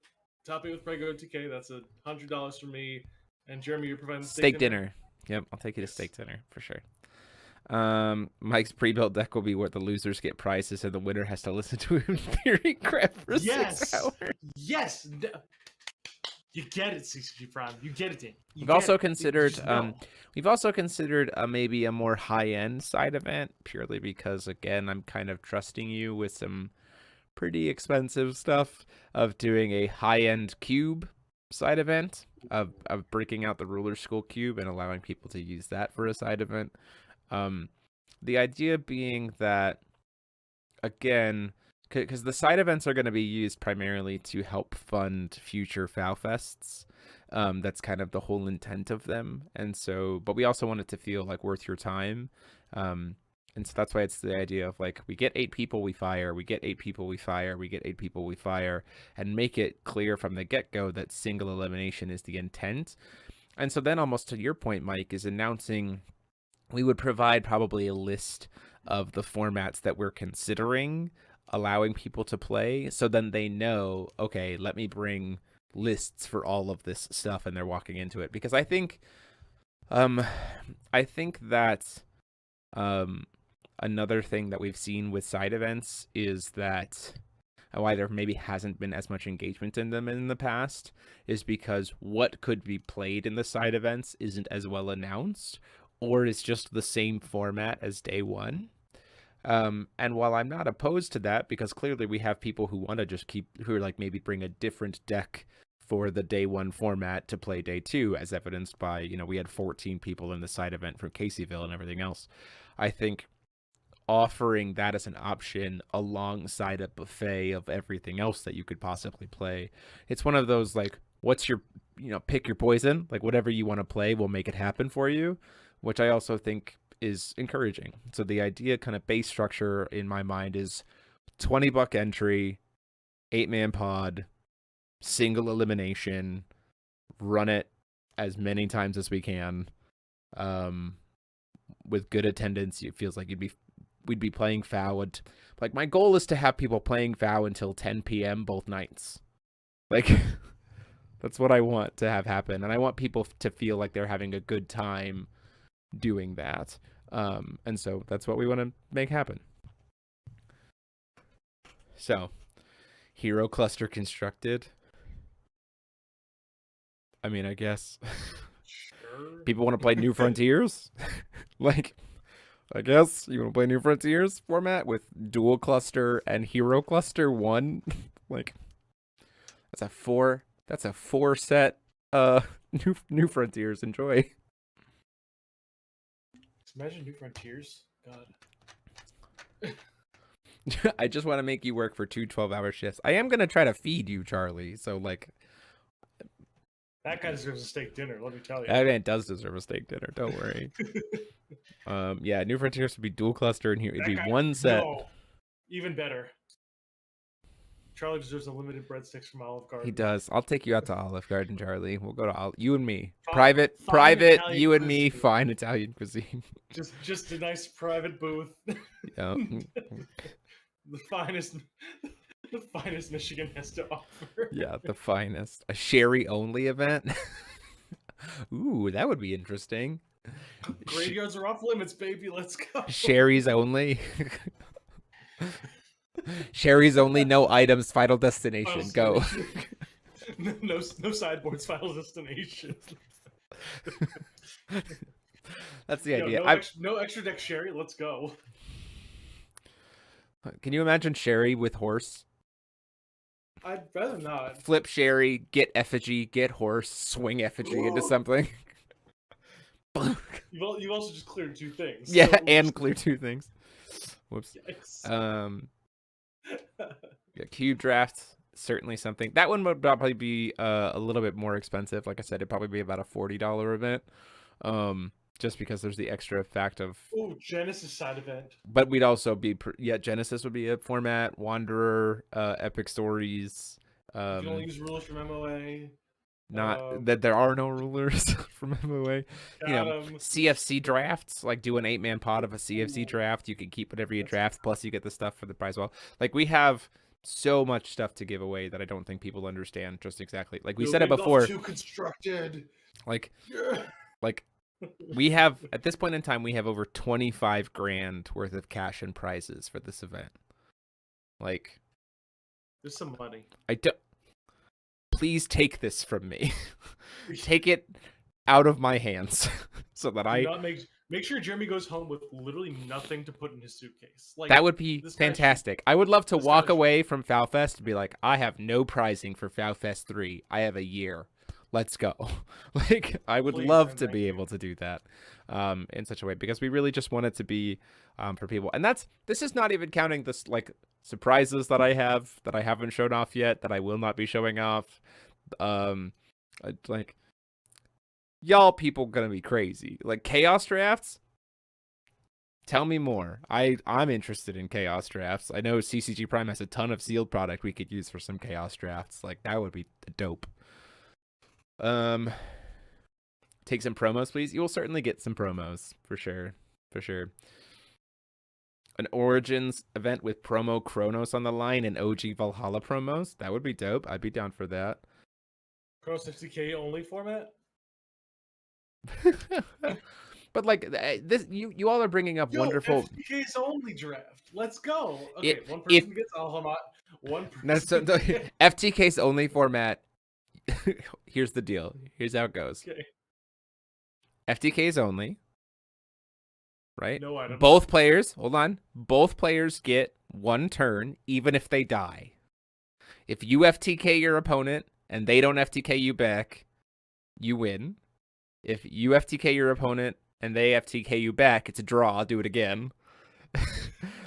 with Prego TK. That's $100 for me. And Jeremy, you're providing the steak dinner. Yep, I'll take you to steak dinner for sure. Mike's pre-built deck will be where the losers get prizes and the winner has to listen to him theory crap for 6 hours. Yes. You get it, CCG Prime. You get it, Dan. We've also considered maybe a more high-end side event, purely because again I'm kind of trusting you with some pretty expensive stuff of doing a high-end cube side event of breaking out the ruler school cube and allowing people to use that for a side event. The idea being that again, because the side events are going to be used primarily to help fund future FoW Fests. That's kind of the whole intent of them. And so, but we also want it to feel like worth your time. And so that's why it's the idea of like, we get 8 people, we fire, we get 8 people, we fire, we get 8 people, we fire, and make it clear from the get-go that single elimination is the intent. And so then almost to your point, Mike, is announcing we would provide probably a list of the formats that we're considering allowing people to play, so then they know, okay, let me bring lists for all of this stuff, and they're walking into it. Because I think that another thing that we've seen with side events is that why there maybe hasn't been as much engagement in them in the past is because what could be played in the side events isn't as well announced, or it's just the same format as day one. And while I'm not opposed to that, because clearly we have people who want to just who are like maybe bring a different deck for the day one format to play day two, as evidenced by, we had 14 people in the side event from Caseyville and everything else. I think offering that as an option alongside a buffet of everything else that you could possibly play, it's one of those, like, what's your, pick your poison, like whatever you want to play, we'll make it happen for you, which I also think is encouraging. So the idea, kind of base structure in my mind, is $20 entry, 8-man pod, single elimination, run it as many times as we can, with good attendance. It feels like we'd be playing FoW. Like, my goal is to have people playing FoW until 10 p.m. both nights. Like, that's what I want to have happen, and I want people to feel like they're having a good time doing that. And so that's what we want to make happen. So, hero cluster constructed. I mean, I guess Sure. people want to play New Frontiers. Like, I guess you want to play New Frontiers format with dual cluster and hero cluster 1. Like, that's a 4 set New Frontiers. Enjoy. Imagine New Frontiers. God. I just want to make you work for 2 12-hour shifts. I am going to try to feed you, Charlie. So, like, That guy deserves a steak dinner, let me tell you. that man does deserve a steak dinner. Don't worry. Yeah, New Frontiers would be dual cluster, and here it'd be one set. No. Even better. Charlie deserves unlimited breadsticks from Olive Garden. He does. I'll take you out to Olive Garden, Charlie. We'll go to you and me. Fine Private, Italian you and me, cuisine. fine Italian cuisine. Just a nice private booth. Yeah. The finest Michigan has to offer. Yeah, the finest. A sherry only event. Ooh, that would be interesting. Graveyards are off limits, baby. Let's go. Sherry's only. Sherry's only, no items, final destination. Go. No sideboards, final destination. That's the idea. No extra deck sherry. Let's go. Can you imagine sherry with horse? I'd rather not. Flip sherry, get effigy, get horse, swing effigy into something. You've also just cleared 2 things. Yeah, so and clear 2 things. Whoops. Yikes. Yeah, cube draft, certainly something. That one would probably be a little bit more expensive. Like I said, it'd probably be about a $40 event. Just because there's the extra fact of... Oh, Genesis side event. But we'd also be... Genesis would be a format. Wanderer, Epic Stories. You can only use rulers from MOA. Not that there are no rulers from MOA. CFC drafts, like do an 8-man pod of a CFC draft. You can keep whatever you draft, plus you get the stuff for the prize wall. Like, we have so much stuff to give away that I don't think people understand just exactly. Like we said it before. Too constructed. Like we have, at this point in time, we have over 25 grand worth of cash and prizes for this event. Like, there's some money. Please take this from me. Take it out of my hands so that make sure Jeremy goes home with literally nothing to put in his suitcase. Like, that would be fantastic. I would love to walk away from FoW Fest and be like, I have no prizing for FoW Fest 3. I have a year. Let's go. Like, I would love to be able to do that in such a way, because we really just want it to be for people. And this is not even counting this, like, surprises that I have that I haven't shown off yet, that I will not be showing off. Like, y'all people gonna be crazy. Like, chaos drafts, tell me more. I'm interested in chaos drafts. I know CCG Prime has a ton of sealed product we could use for some chaos drafts. Like, that would be dope. Take some promos, please. You will certainly get some promos for sure. An Origins event with promo Chronos on the line and OG Valhalla promos. That would be dope. I'd be down for that. Pro 60K only format. But like this, you all are bringing up wonderful. FTK's only draft. Let's go. Okay, If- one if- person gets Alhamat. One person. No, so, FTK's only format. Here's the deal. Here's how it goes. Okay. FTK's only. Right? No items. Both players, hold on. Both players get one turn, even if they die. If you FTK your opponent and they don't FTK you back, you win. If you FTK your opponent and they FTK you back, it's a draw. I'll do it again.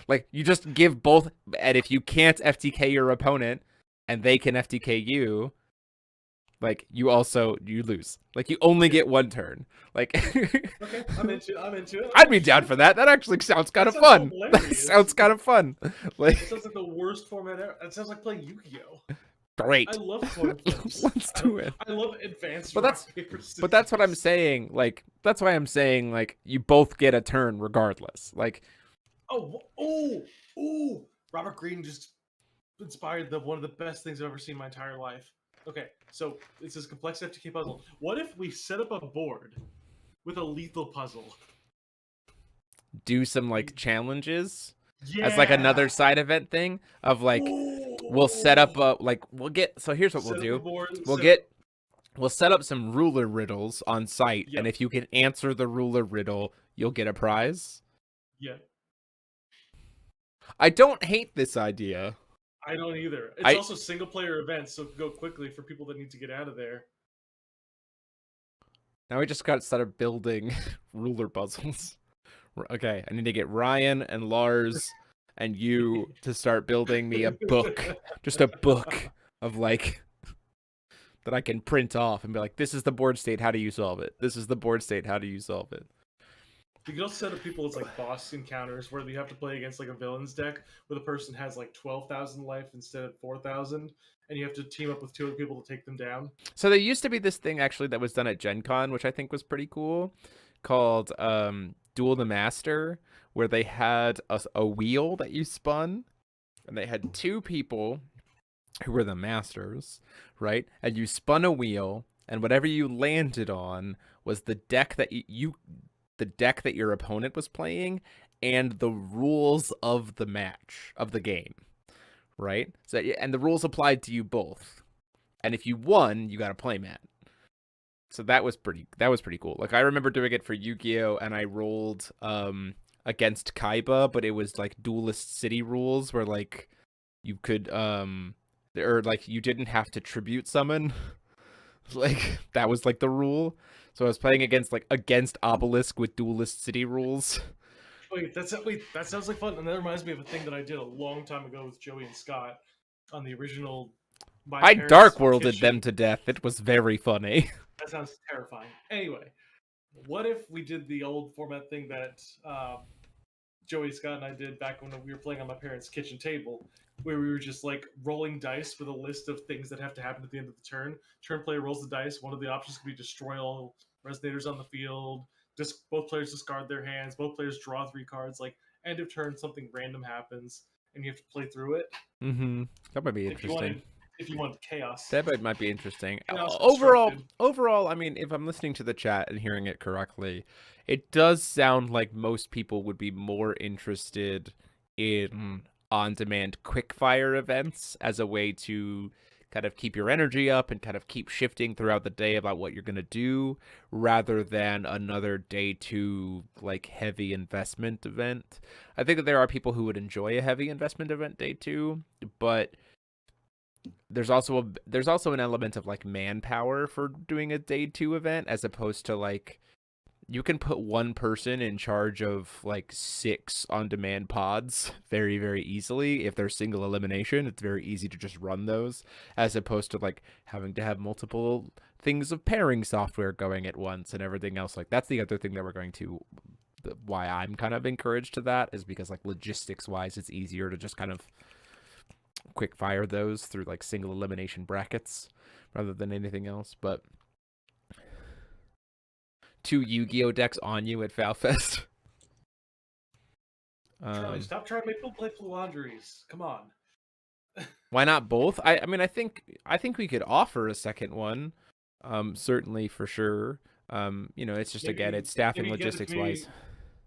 Like, you just give both. And if you can't FTK your opponent and they can FTK you, like, you lose. Like, you only get one turn. Like, okay, I'm into it. I'd be down for that. That actually sounds kind of fun. That sounds kind of fun. Like, it sounds like the worst format ever. It sounds like playing Yu-Gi-Oh. Great. I love coin flips. Let's do it. I love advanced But that's what I'm saying. Like, that's why I'm saying, like, you both get a turn regardless. Like, Robert Greene just inspired one of the best things I've ever seen in my entire life. Okay, so it's this complex FTK puzzle. What if we set up a board with a lethal puzzle? Do some like challenges as like another side event thing of like we'll set up so here's what we'll do. We'll set up some ruler riddles on site, and if you can answer the ruler riddle, you'll get a prize. Yeah. I don't hate this idea. I don't either. It's also single player events, so go quickly for people that need to get out of there. Now we just got to start building ruler puzzles. Okay, I need to get Ryan and Lars and you to start building me a book. Just a book of like that I can print off and be like, this is the board state, how do you solve it? This is the board state, how do you solve it? You can also set up people as like boss encounters where you have to play against like a villain's deck where the person has like 12,000 life instead of 4,000, and you have to team up with 2 other people to take them down. So there used to be this thing actually that was done at Gen Con, which I think was pretty cool, called Duel the Master, where they had a wheel that you spun, and they had 2 people who were the masters, right? And you spun a wheel, and whatever you landed on was the deck that the deck that your opponent was playing and the rules of the match of the game, right? So, and the rules applied to you both, and if you won, you got a playmat. So that was pretty cool. Like, I remember doing it for Yu-Gi-Oh, and I rolled against Kaiba, but it was like Duelist City rules where like you could or like you didn't have to tribute summon. Like, that was like the rule. So I was playing against Obelisk with Duelist City rules. Wait, that sounds like fun. And that reminds me of a thing that I did a long time ago with Joey and Scott on the original. I Dark Worlded them to death. It was very funny. That sounds terrifying. Anyway, what if we did the old format thing that Joey, Scott, and I did back when we were playing on my parents' kitchen table, where we were just like rolling dice with a list of things that have to happen at the end of the turn. Turn player rolls the dice. One of the options could be destroy all resonators on the field. Just both players discard their hands. Both players draw 3 cards. Like, end of turn, something random happens, and you have to play through it. Mm-hmm. That might be interesting. If you want chaos. That might be interesting. Overall, I mean, if I'm listening to the chat and hearing it correctly, it does sound like most people would be more interested in on-demand quick-fire events as a way to kind of keep your energy up and kind of keep shifting throughout the day about what you're going to do, rather than another day 2 like heavy investment event. I think that there are people who would enjoy a heavy investment event day 2, but there's also an element of like manpower for doing a day 2 event, as opposed to like you can put one person in charge of like 6 on-demand pods very, very easily. If they're single elimination, it's very easy to just run those, as opposed to like having to have multiple things of pairing software going at once and everything else. Like, that's the other thing that we're going to, why I'm kind of encouraged to that, is because like logistics wise, it's easier to just kind of quick fire those through like single elimination brackets rather than anything else. But 2 Yu-Gi-Oh decks on you at FoW Fest. Charlie, stop trying to make people play laundries. Come on. Why not both? I mean, I think we could offer a second one, certainly for sure. It's just again, it's staffing maybe get logistics wise.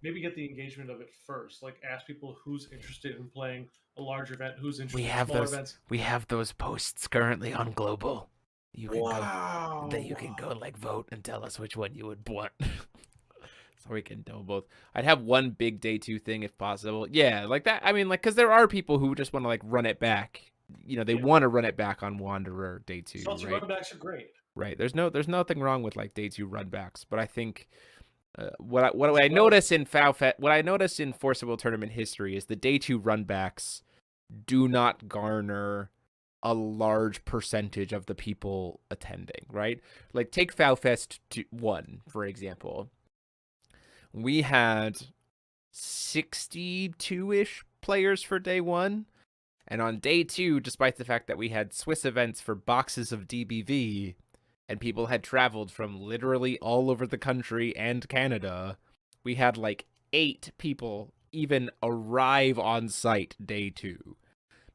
Maybe get the engagement of it first. Like ask people who's interested in playing a large event, who's interested We in have smaller those. events. We have those posts currently on Global. You can Wow. go. That you can go and like vote and tell us which one you would want. So we can do both. I'd have one big day 2 thing if possible. Yeah, like that. I mean, like, because there are people who just want to like run it back. They want to run it back on Wanderer day 2. Salty right? runbacks are great. Right. There's nothing wrong with like day 2 runbacks, but I think what I notice in FoW Fest, what I notice in Forcible tournament history is the day 2 runbacks do not garner a large percentage of the people attending. Right. Like take FoW Fest 1 for example. We had 62-ish players for day 1. And on day 2, despite the fact that we had Swiss events for boxes of DBV, and people had traveled from literally all over the country and Canada, we had like 8 people even arrive on site day 2.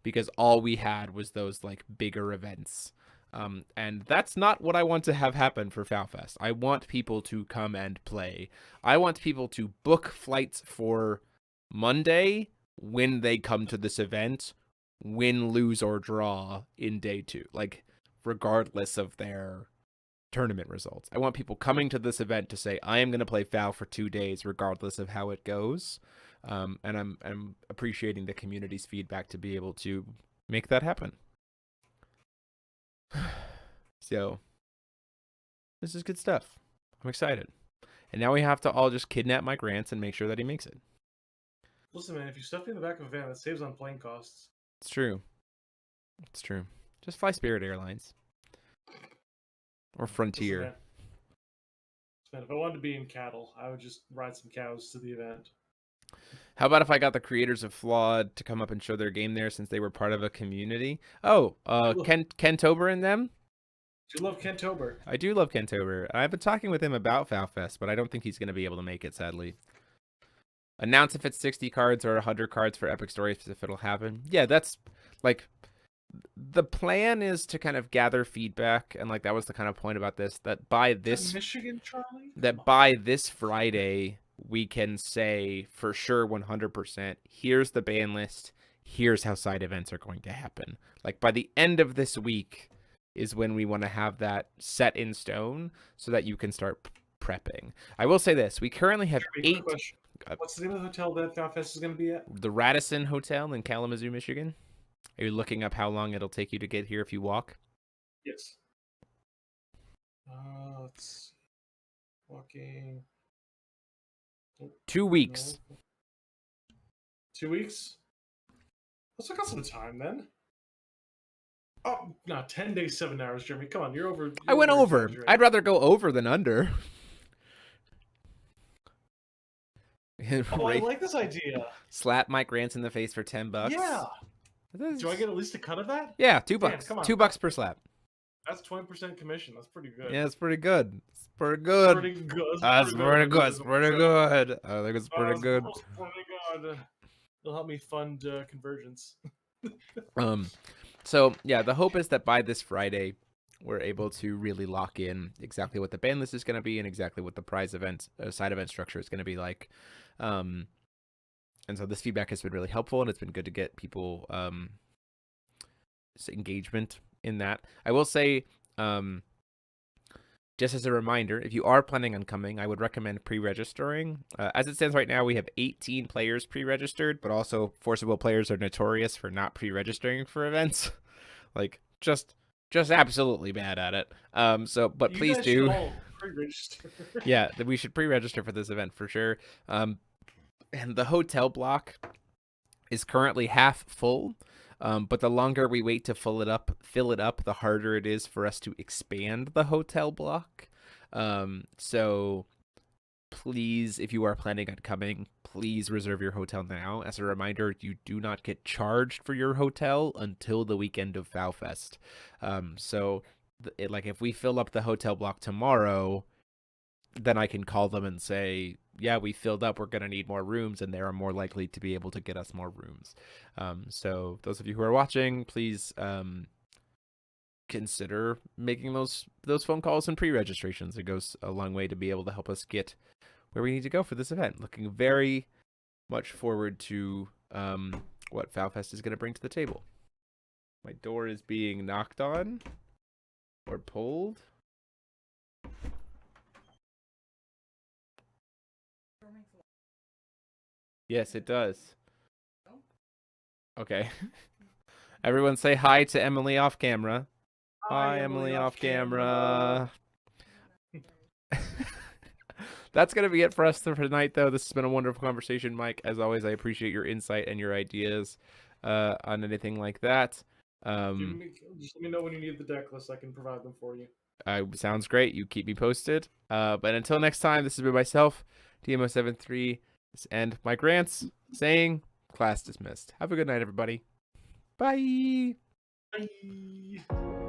Because all we had was those like bigger events. And that's not what I want to have happen for FoW Fest. I want people to come and play. I want people to book flights for Monday when they come to this event, win, lose, or draw in day 2, like regardless of their tournament results. I want people coming to this event to say, I am going to play FoW for 2 days, regardless of how it goes. And I'm appreciating the community's feedback to be able to make that happen. So this is good stuff. I'm excited. And now we have to all just kidnap Mike Rance and make sure that he makes it. Listen, man, if you stuff me in the back of a van, it saves on plane costs. It's true. It's true. Just fly Spirit Airlines. Or Frontier. Listen, man, if I wanted to be in cattle, I would just ride some cows to the event. How about if I got the creators of Flawed to come up and show their game there since they were part of a community? Oh, Ken Tober and them? Do you love Ken Tober? I do love Ken Tober. I've been talking with him about FoW Fest, but I don't think he's going to be able to make it, sadly. Announce if it's 60 cards or 100 cards for Epic Stories if it'll happen. Yeah, that's like the plan is to kind of gather feedback, and like that was the kind of point about this, that by this Michigan, Charlie? That by this Friday we can say for sure 100%, here's the ban list, here's how side events are going to happen. Like by the end of this week is when we want to have that set in stone so that you can start prepping. I will say this, we currently have 8... What's the name of the hotel that FoW Fest is going to be at? The Radisson Hotel in Kalamazoo, Michigan. Are you looking up how long it'll take you to get here if you walk? Yes. Let's see. Walking. 2 weeks. No. 2 weeks? Let's look at some time then. Oh, no, 10 days, 7 hours, Jeremy. Come on, you're over. I went over. I'd rather go over than under. Oh, I like this idea. Slap Mike Rance in the face for $10. Yeah. Do I get at least a cut of that? Yeah, $2. Man, come on. $2 per slap. That's 20% commission. That's pretty good. Yeah, it's pretty good. It's pretty good. Pretty good. That's pretty good. It's pretty good. I think it's pretty good. It's pretty good. It'll help me fund convergence. So yeah, the hope is that by this Friday, we're able to really lock in exactly what the ban list is going to be and exactly what the prize event, side event structure is going to be like. And so this feedback has been really helpful, and it's been good to get people engagement in that. I will say, just as a reminder, if you are planning on coming, I would recommend pre-registering. As it stands right now, we have 18 players pre-registered, but also Forcible players are notorious for not pre-registering for events. Like, just absolutely bad at it. But please do. Pre-register. Yeah, we should pre-register for this event for sure. And the hotel block is currently half full. But the longer we wait to fill it up, the harder it is for us to expand the hotel block. So please, if you are planning on coming, please reserve your hotel now. As a reminder, you do not get charged for your hotel until the weekend of FoW Fest. Like if we fill up the hotel block tomorrow, then I can call them and say, yeah, we filled up, we're going to need more rooms, and they are more likely to be able to get us more rooms. So those of you who are watching, please consider making those phone calls and pre-registrations. It goes a long way to be able to help us get where we need to go for this event. Looking very much forward to what FoW Fest is going to bring to the table. My door is being knocked on or pulled. Yes, it does. Okay. Everyone say hi to Emily off camera. Hi, Emily off camera. That's going to be it for us for tonight, though. This has been a wonderful conversation, Mike. As always, I appreciate your insight and your ideas on anything like that. Just let me know when you need the deck list. I can provide them for you. Sounds great. You keep me posted. But until next time, this has been myself, TMO73, and Mike Rants saying, class dismissed. Have a good night, everybody. Bye. Bye.